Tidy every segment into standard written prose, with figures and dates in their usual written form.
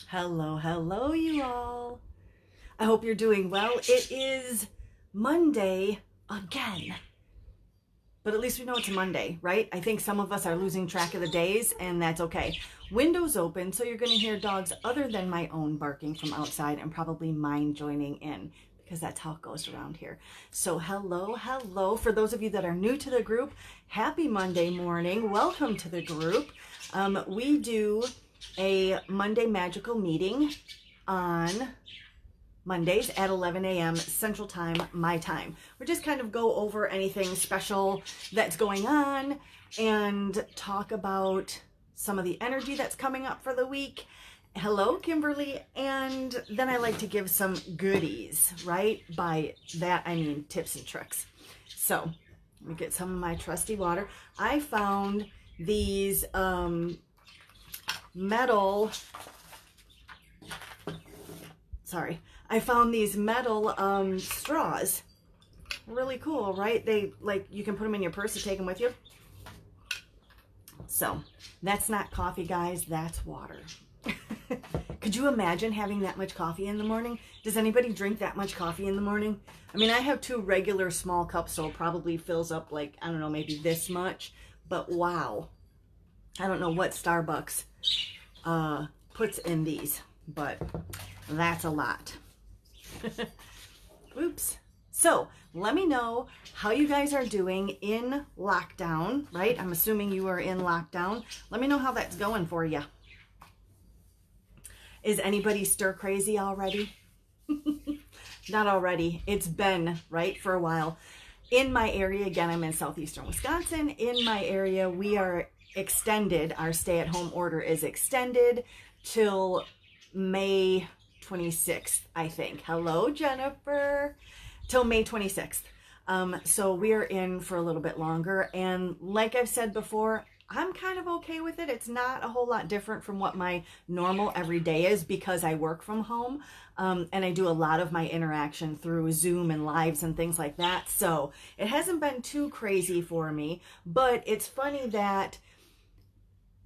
Hello, hello, you all. I hope you're doing well. It is Monday again, but at least we know it's a Monday, right? I think some of us are losing track of the days, and that's okay. Windows open, so you're going to hear dogs other than my own barking from outside and probably mine joining in because that's how it goes around here. So hello, hello. For those of you that are new to the group, happy Monday morning. Welcome to the group. We do a Monday magical meeting on Mondays at 11 a.m. Central Time, my time. We just kind of go over anything special that's going on and talk about some of the energy that's coming up for the week. Hello, Kimberly. And then I like to give some goodies, right? By that, I mean tips and tricks. So let me get some of my trusty water. I found these metal straws. Really cool, right? They you can put them in your purse and take them with you. So that's not coffee, guys, that's water. Could you imagine having that much coffee in the morning? Does anybody drink that much coffee in the morning? I mean, I have 2 regular small cups, so it probably fills up like, I don't know, maybe this much, but wow. I don't know what Starbucks puts in these, but that's a lot. Oops. So let me know how you guys are doing in lockdown, right? I'm assuming you are in lockdown. Let me know how that's going for you. Is anybody stir crazy already? Not already. It's been, right, for a while. In my area, again, I'm in southeastern Wisconsin. In my area, we are extended. Our stay-at-home order is extended till May 26th, I think. Hello, Jennifer. Till May 26th. So we are in for a little bit longer. And like I've said before, I'm kind of okay with it. It's not a whole lot different from what my normal everyday is because I work from home. And I do a lot of my interaction through Zoom and lives and things like that. So it hasn't been too crazy for me, but it's funny that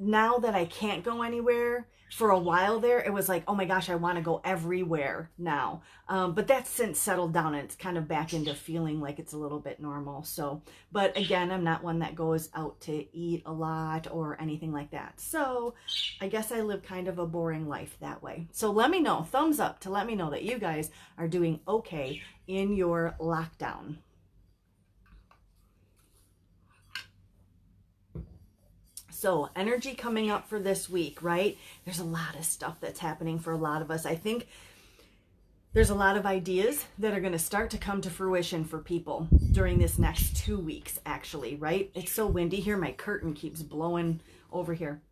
now that I can't go anywhere, for a while there, it was like, oh my gosh, I want to go everywhere now. But that's since settled down and it's kind of back into feeling like it's a little bit normal. So, but again, I'm not one that goes out to eat a lot or anything like that. So I guess I live kind of a boring life that way. So let me know, thumbs up to let me know that you guys are doing okay in your lockdown. So energy coming up for this week, right? There's a lot of stuff that's happening for a lot of us. I think there's a lot of ideas that are going to start to come to fruition for people during this next 2 weeks, actually, right? It's so windy here. My curtain keeps blowing over here.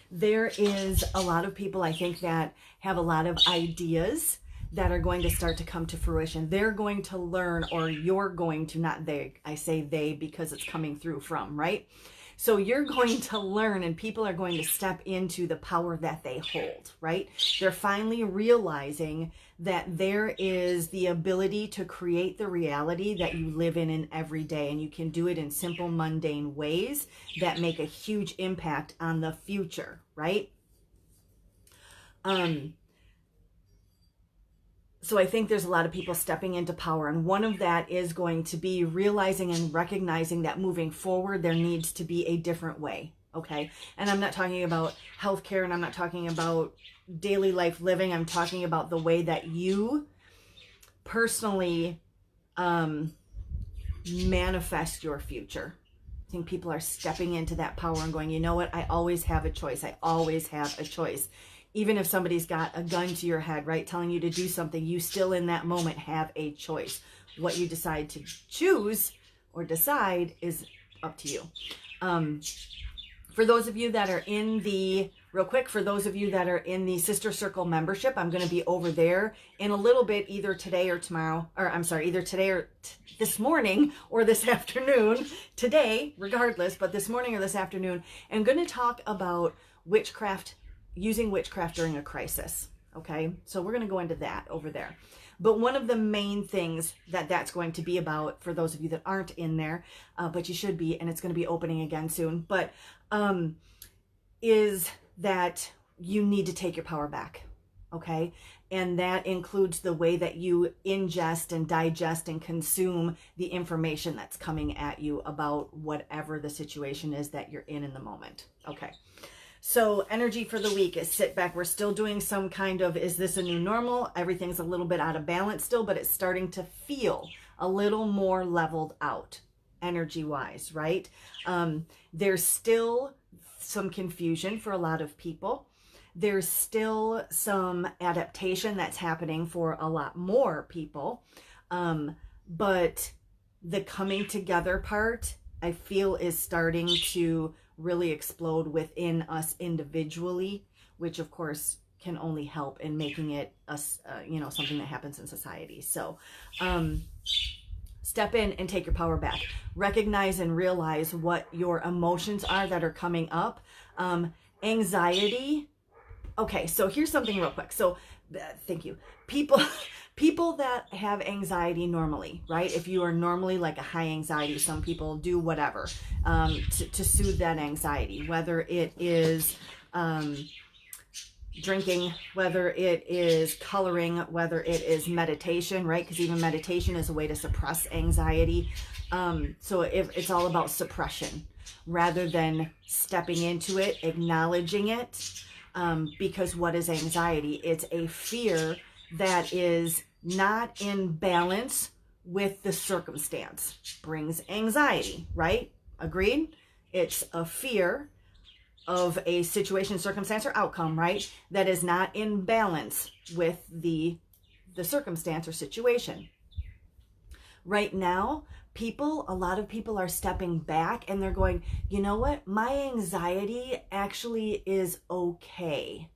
There is a lot of people, I think, that have a lot of ideas that are going to start to come to fruition. They're going to learn, or you're going to, not they, I say they because it's coming through from, right? So you're going to learn and people are going to step into the power that they hold, right? They're finally realizing that there is the ability to create the reality that you live in every day. And you can do it in simple, mundane ways that make a huge impact on the future, right? So I think there's a lot of people stepping into power, and one of that is going to be realizing and recognizing that moving forward, there needs to be a different way, okay? And I'm not talking about healthcare, and I'm not talking about daily life living. I'm talking about the way that you personally manifest your future. I think people are stepping into that power and going, you know what? I always have a choice. I always have a choice. Even if somebody's got a gun to your head, right, telling you to do something, you still in that moment have a choice. What you decide to choose or decide is up to you. For those of you that are in the, real quick, for those of you that are in the Sister Circle membership, I'm going to be over there in a little bit, either today or tomorrow, or I'm sorry, either today or this morning or this afternoon. Today, regardless, but this morning or this afternoon, I'm going to talk about witchcraft, using witchcraft during a crisis. Okay, so we're going to go into that over there. But one of the main things that that's going to be about, for those of you that aren't in there, but you should be, and it's going to be opening again soon, but is that you need to take your power back. Okay. And that includes the way that you ingest and digest and consume the information that's coming at you about whatever the situation is that you're in the moment. Okay. So energy for the week is sit back. We're still doing some kind of, is this a new normal? Everything's a little bit out of balance still, but it's starting to feel a little more leveled out energy wise, right? There's still some confusion for a lot of people. There's still some adaptation that's happening for a lot more people. But the coming together part, I feel, is starting to really explode within us individually, which of course can only help in making it us, something that happens in society. So, step in and take your power back. Recognize and realize what your emotions are that are coming up. Anxiety. Okay, so here's something real quick. So, thank you. People that have anxiety normally, right? If you are normally like a high anxiety, some people do whatever to soothe that anxiety, whether it is drinking, whether it is coloring, whether it is meditation, right? Because even meditation is a way to suppress anxiety. So if it's all about suppression rather than stepping into it, acknowledging it. Because what is anxiety? It's a fear that is not in balance with the circumstance. Brings anxiety, right? Agreed? It's a fear of a situation, circumstance, or outcome, right? That is not in balance with the circumstance or situation. Right now, a lot of people are stepping back and they're going, you know what? My anxiety actually is okay.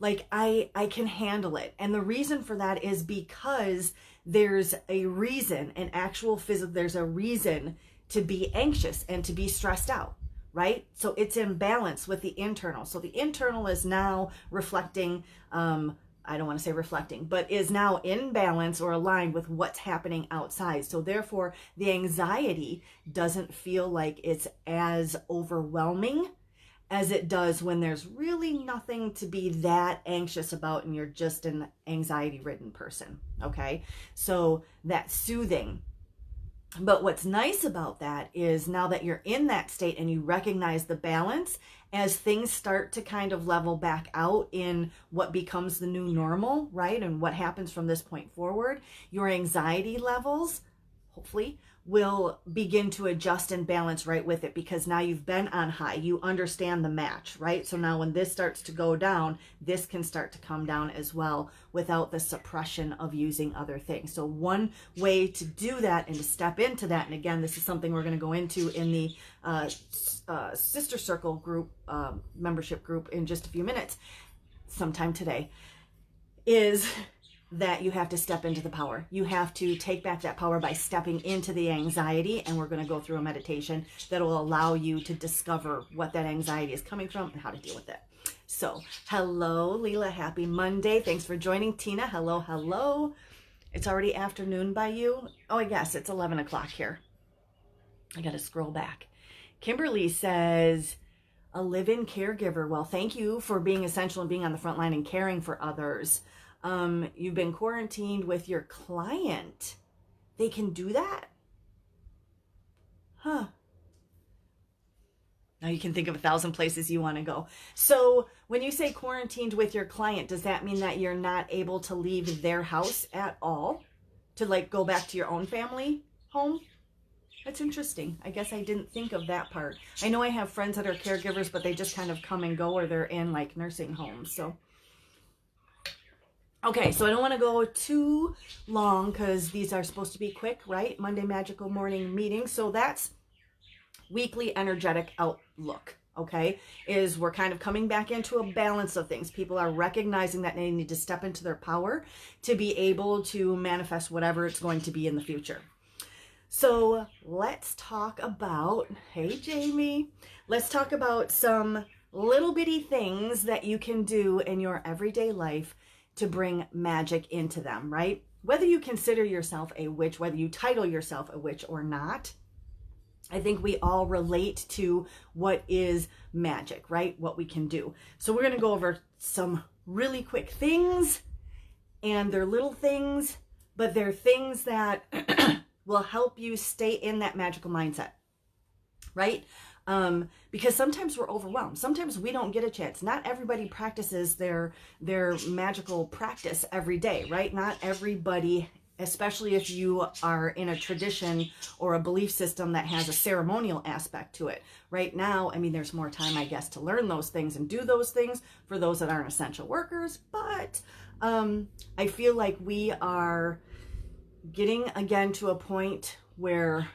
Like I can handle it. And the reason for that is because there's a reason, there's a reason to be anxious and to be stressed out, right? So it's in balance with the internal. So the internal is now reflecting, I don't want to say reflecting, but is now in balance or aligned with what's happening outside. So therefore, the anxiety doesn't feel like it's as overwhelming as it does when there's really nothing to be that anxious about and you're just an anxiety-ridden person, okay? So that's soothing. But what's nice about that is now that you're in that state and you recognize the balance, as things start to kind of level back out in what becomes the new normal, right? And what happens from this point forward, your anxiety levels, hopefully, will begin to adjust and balance right with it, because now you've been on high. You understand the match, right? So now when this starts to go down, this can start to come down as well without the suppression of using other things. So one way to do that and to step into that, and again, this is something we're going to go into in the Sister Circle group, membership group in just a few minutes, sometime today, is that you have to step into the power. You have to take back that power by stepping into the anxiety, and we're going to go through a meditation that will allow you to discover what that anxiety is coming from and how to deal with it. So, hello, Leela. Happy Monday. Thanks for joining. Tina, hello, hello. It's already afternoon by you. Oh, I guess it's 11 o'clock here. I got to scroll back. Kimberly says, a live-in caregiver. Well, thank you for being essential and being on the front line and caring for others. You've been quarantined with your client. They can do that? Huh. Now you can think of 1,000 places you want to go. So when you say quarantined with your client, does that mean that you're not able to leave their house at all to like go back to your own family home? That's interesting. I guess I didn't think of that part. I know I have friends that are caregivers, but they just kind of come and go, or they're in like nursing homes. So okay, so I don't want to go too long because these are supposed to be quick, right? Monday Magickal Morning Meeting. So that's weekly energetic outlook, okay? Is we're kind of coming back into a balance of things. People are recognizing that they need to step into their power to be able to manifest whatever it's going to be in the future. So let's talk about, hey Jamie, let's talk about some little bitty things that you can do in your everyday life to bring magic into them, right? Whether you consider yourself a witch, whether you title yourself a witch or not, I think we all relate to what is magic, right? What we can do. So we're going to go over some really quick things, and they're little things, but they're things that will help you stay in that magical mindset, right? Because sometimes we're overwhelmed. Sometimes we don't get a chance. Not everybody practices their magical practice every day, right? Not everybody, especially if you are in a tradition or a belief system that has a ceremonial aspect to it. Right now, I mean, there's more time, I guess, to learn those things and do those things for those that aren't essential workers. But I feel like we are getting again to a point where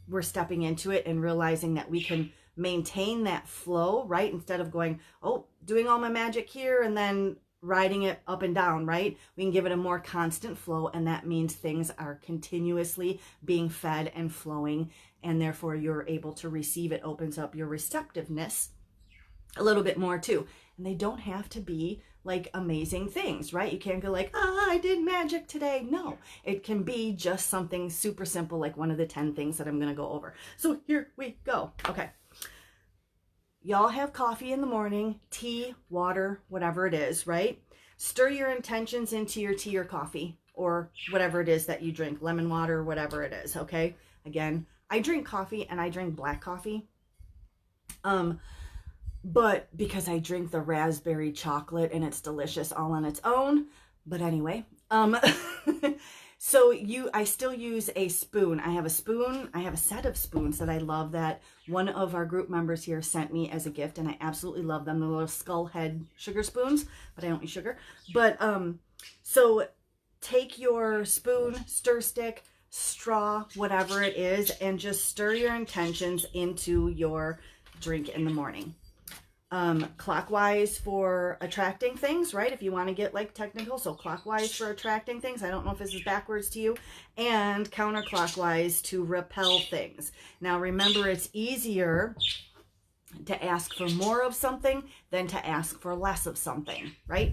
we're stepping into it and realizing that we can maintain that flow, right? Instead of going, oh, doing all my magic here and then riding it up and down, right? We can give it a more constant flow, and that means things are continuously being fed and flowing, and therefore you're able to receive. It opens up your receptiveness a little bit more too. And they don't have to be like amazing things, right? You can't go like, I did magic today. No, it can be just something super simple, like one of the 10 things that I'm going to go over. So here we go. Okay. Y'all have coffee in the morning, tea, water, whatever it is, right? Stir your intentions into your tea or coffee or whatever it is that you drink, lemon water, whatever it is, okay? Again, I drink coffee and I drink black coffee. But because I drink the raspberry chocolate and it's delicious all on its own. But anyway, so I still use a spoon. I have a spoon. I have a set of spoons that I love that one of our group members here sent me as a gift, and I absolutely love them. The little skull head sugar spoons, but I don't eat sugar. But so take your spoon, stir stick, straw, whatever it is, and just stir your intentions into your drink in the morning. Clockwise for attracting things, right? If you want to get like technical, so clockwise for attracting things. I don't know if this is backwards to you. And counterclockwise to repel things. Now remember, it's easier to ask for more of something than to ask for less of something, right?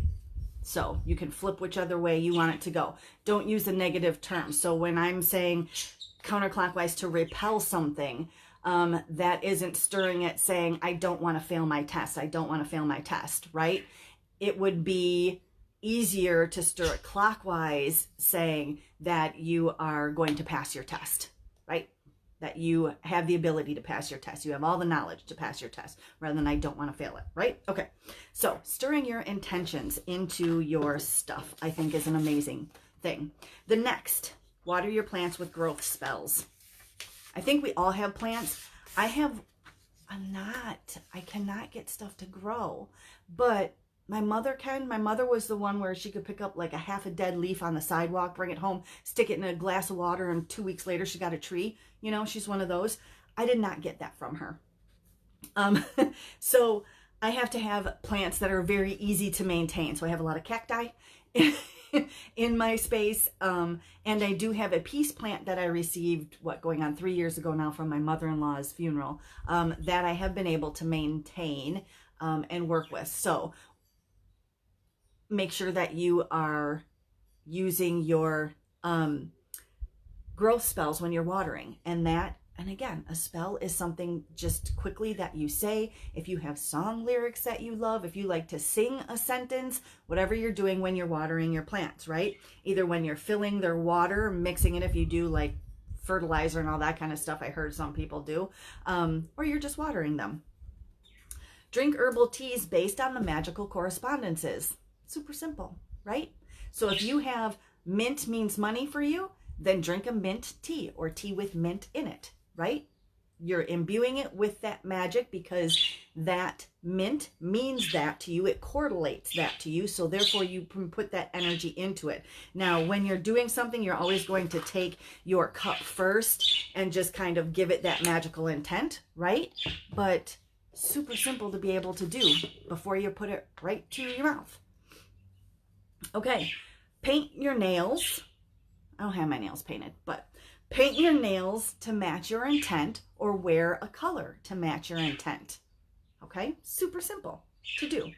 So you can flip whichever way you want it to go. Don't use a negative term. So when I'm saying counterclockwise to repel something, that isn't stirring it saying, I don't want to fail my test. I don't want to fail my test, right? It would be easier to stir it clockwise saying that you are going to pass your test, right? That you have the ability to pass your test. You have all the knowledge to pass your test rather than I don't want to fail it, right? Okay. So stirring your intentions into your stuff, I think, is an amazing thing. The next, water your plants with growth spells. I think we all have plants. I cannot get stuff to grow, but my mother can. My mother was the one where she could pick up like a half a dead leaf on the sidewalk, bring it home, stick it in a glass of water, and 2 weeks later she got a tree. You know, she's one of those. I did not get that from her. So I have to have plants that are very easy to maintain. So I have a lot of cacti in my space. And I do have a peace plant that I received, going on 3 years ago now from my mother-in-law's funeral, that I have been able to maintain and work with. So make sure that you are using your growth spells when you're watering. And again, a spell is something just quickly that you say. If you have song lyrics that you love, if you like to sing a sentence, whatever you're doing when you're watering your plants, right? Either when you're filling their water, mixing it if you do like fertilizer and all that kind of stuff, I heard some people do, or you're just watering them. Drink herbal teas based on the magical correspondences. Super simple, right? So if you have mint means money for you, then drink a mint tea or tea with mint in it, right? You're imbuing it with that magic because that mint means that to you. It correlates that to you. So therefore you can put that energy into it. Now, when you're doing something, you're always going to take your cup first and just kind of give it that magical intent, right? But super simple to be able to do before you put it right to your mouth. Okay, paint your nails. I don't have my nails painted, but paint your nails to match your intent or wear a color to match your intent. Okay, super simple to do.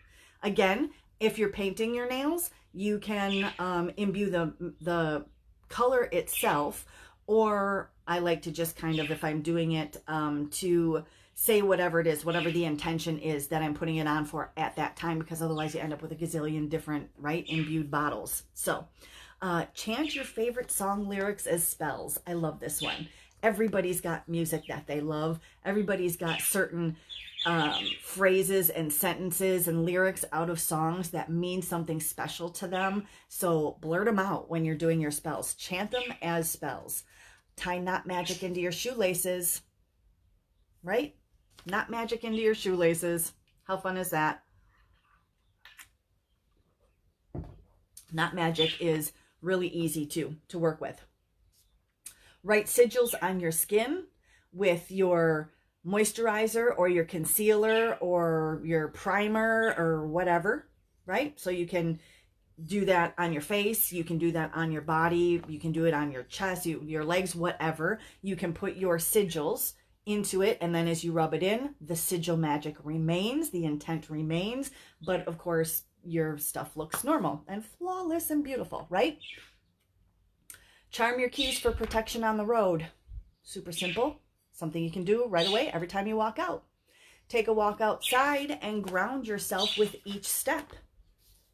Again, if you're painting your nails, you can imbue the color itself, or I like to just kind of, if I'm doing it, to say whatever it is, whatever the intention is that I'm putting it on for at that time, because otherwise you end up with a gazillion different, right, imbued bottles. So chant your favorite song lyrics as spells. I love this one. Everybody's got music that they love. Everybody's got certain phrases and sentences and lyrics out of songs that mean something special to them. So blurt them out when you're doing your spells. Chant them as spells. Tie knot magic into your shoelaces, right? Knot magic into your shoelaces. How fun is that? Knot magic is really easy to work with. Write sigils on your skin with your moisturizer or your concealer or your primer or whatever, right? So you can do that on your face, you can do that on your body, you can do it on your chest, your legs, whatever. You can put your sigils into it, and then as you rub it in, the sigil magic remains, the intent remains, but of course your stuff looks normal and flawless and beautiful, right? Charm your keys for protection on the road. Super simple. Something you can do right away every time you walk out. Take a walk outside and ground yourself with each step.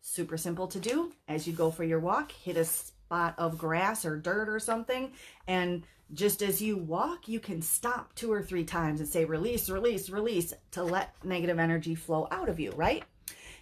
Super simple to do. As you go for your walk, hit a spot of grass or dirt or something, and just as you walk, you can stop 2 or 3 times and say release, release, release, to let negative energy flow out of you, right?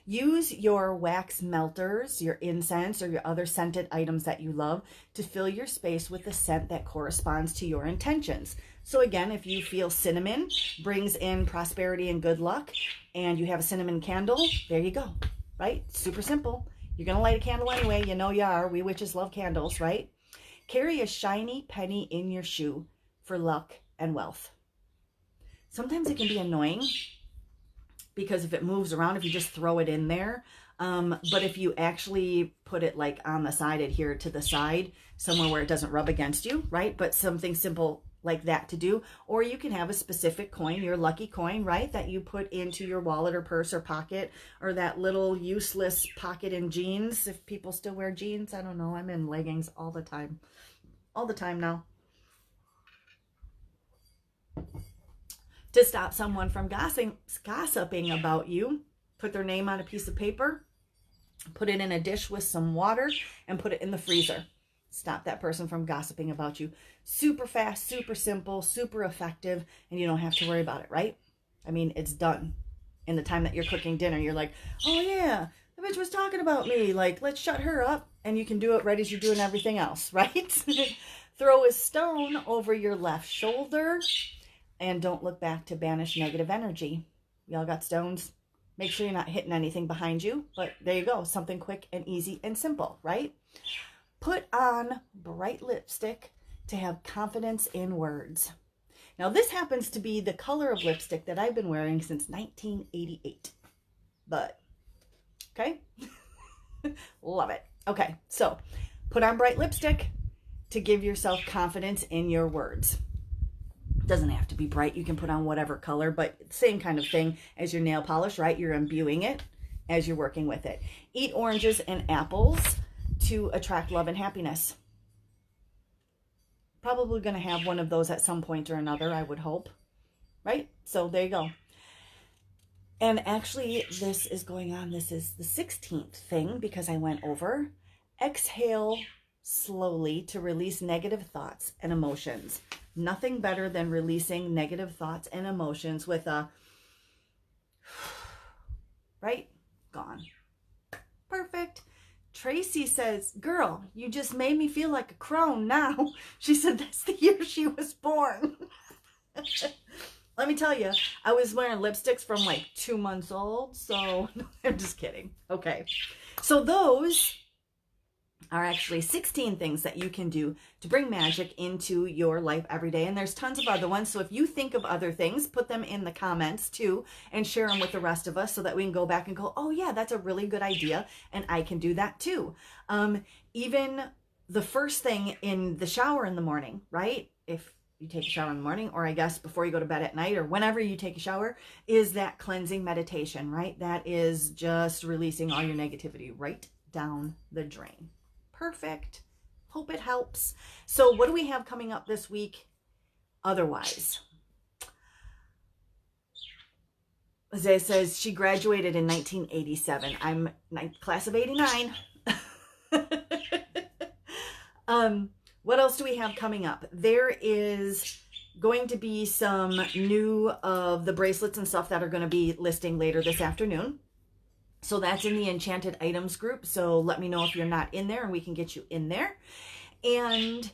Use your wax melters, your incense, or your other scented items that you love to fill your space with the scent that corresponds to your intentions. So again, if you feel cinnamon brings in prosperity and good luck, and you have a cinnamon candle, there you go, right? Super simple. You're going to light a candle anyway. You know you are. We witches love candles, right? Carry a shiny penny in your shoe for luck and wealth. Sometimes it can be annoying, because if it moves around, if you just throw it in there, but if you actually put it like on the side, adhere to the side, somewhere where it doesn't rub against you, right? But something simple like that to do. Or you can have a specific coin, your lucky coin, right, that you put into your wallet or purse or pocket, or that little useless pocket in jeans, if people still wear jeans. I don't know, I'm in leggings all the time now. To stop someone from gossiping about you, put their name on a piece of paper, put it in a dish with some water, and put it in the freezer. Stop that person from gossiping about you. Super fast, super simple, super effective, and you don't have to worry about it, right? I mean, it's done. In the time that you're cooking dinner, you're like, oh yeah, the bitch was talking about me. Like, let's shut her up. And you can do it right as you're doing everything else, right? Throw a stone over your left shoulder. And don't look back to banish negative energy. Y'all got stones? Make sure you're not hitting anything behind you. But there you go. Something quick and easy and simple, right? Put on bright lipstick to have confidence in words. Now, this happens to be the color of lipstick that I've been wearing since 1988. But, okay? Love it. Okay, so put on bright lipstick to give yourself confidence in your words. Doesn't have to be bright. You can put on whatever color, but same kind of thing as your nail polish, right? You're imbuing it as you're working with it. Eat oranges and apples to attract love and happiness. Probably going to have one of those at some point or another, I would hope, right? So there you go. And actually, this is going on. This is the 16th thing because I went over. Exhale slowly to release negative thoughts and emotions. Nothing better than releasing negative thoughts and emotions with a, right? Gone. Perfect. Tracy says, girl, you just made me feel like a crone now. She said that's the year she was born. Let me tell you, I was wearing lipsticks from like 2 months old, so I'm just kidding. Okay. So those are actually 16 things that you can do to bring magic into your life every day. And there's tons of other ones. So if you think of other things, put them in the comments too and share them with the rest of us so that we can go back and go, oh yeah, that's a really good idea. And I can do that too. Even the first thing in the shower in the morning, right? If you take a shower in the morning, or I guess before you go to bed at night or whenever you take a shower, is that cleansing meditation, right? That is just releasing all your negativity right down the drain. Perfect. Hope it helps. So what do we have coming up this week? otherwise. Zay says she graduated in 1987. I'm class of 89. What else do we have coming up? There is going to be some new of the bracelets and stuff that are going to be listing later this afternoon. So that's in the Enchanted Items group. So let me know if you're not in there and we can get you in there. And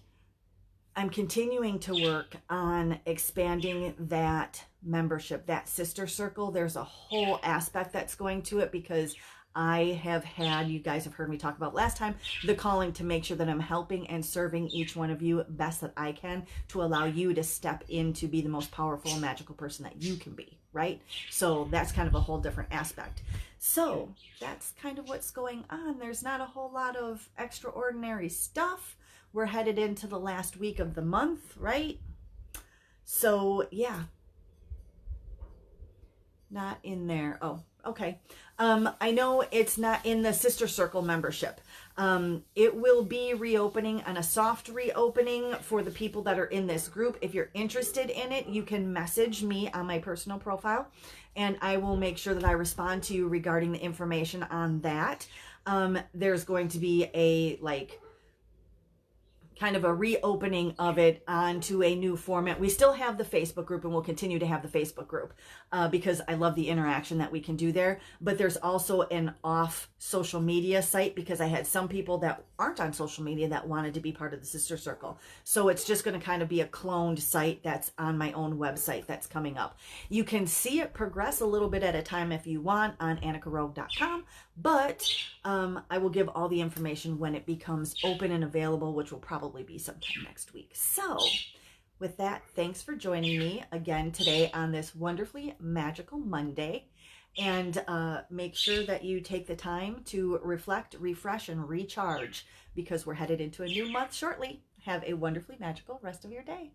I'm continuing to work on expanding that membership, that sister circle. There's a whole aspect that's going to it because I have had, you guys have heard me talk about last time, the calling to make sure that I'm helping and serving each one of you best that I can to allow you to step in to be the most powerful and magical person that you can be, right? So that's kind of a whole different aspect. So that's kind of what's going on. There's not a whole lot of extraordinary stuff. We're headed into the last week of the month, right? So yeah, not in there. Oh, okay. I know it's not in the Sister Circle membership. It will be reopening on a soft reopening for the people that are in this group. If you're interested in it, you can message me on my personal profile and I will make sure that I respond to you regarding the information on that. There's going to be a kind of a reopening of it onto a new format. We still have the Facebook group and we'll continue to have the Facebook group because I love the interaction that we can do there. But there's also an off social media site because I had some people that aren't on social media that wanted to be part of the Sister Circle. So it's just going to kind of be a cloned site that's on my own website that's coming up. You can see it progress a little bit at a time if you want on annikarogue.com, but I will give all the information when it becomes open and available, which will probably be sometime next week. So with that, thanks for joining me again today on this wonderfully magical Monday. And make sure that you take the time to reflect, refresh, and recharge because we're headed into a new month shortly. Have a wonderfully magical rest of your day.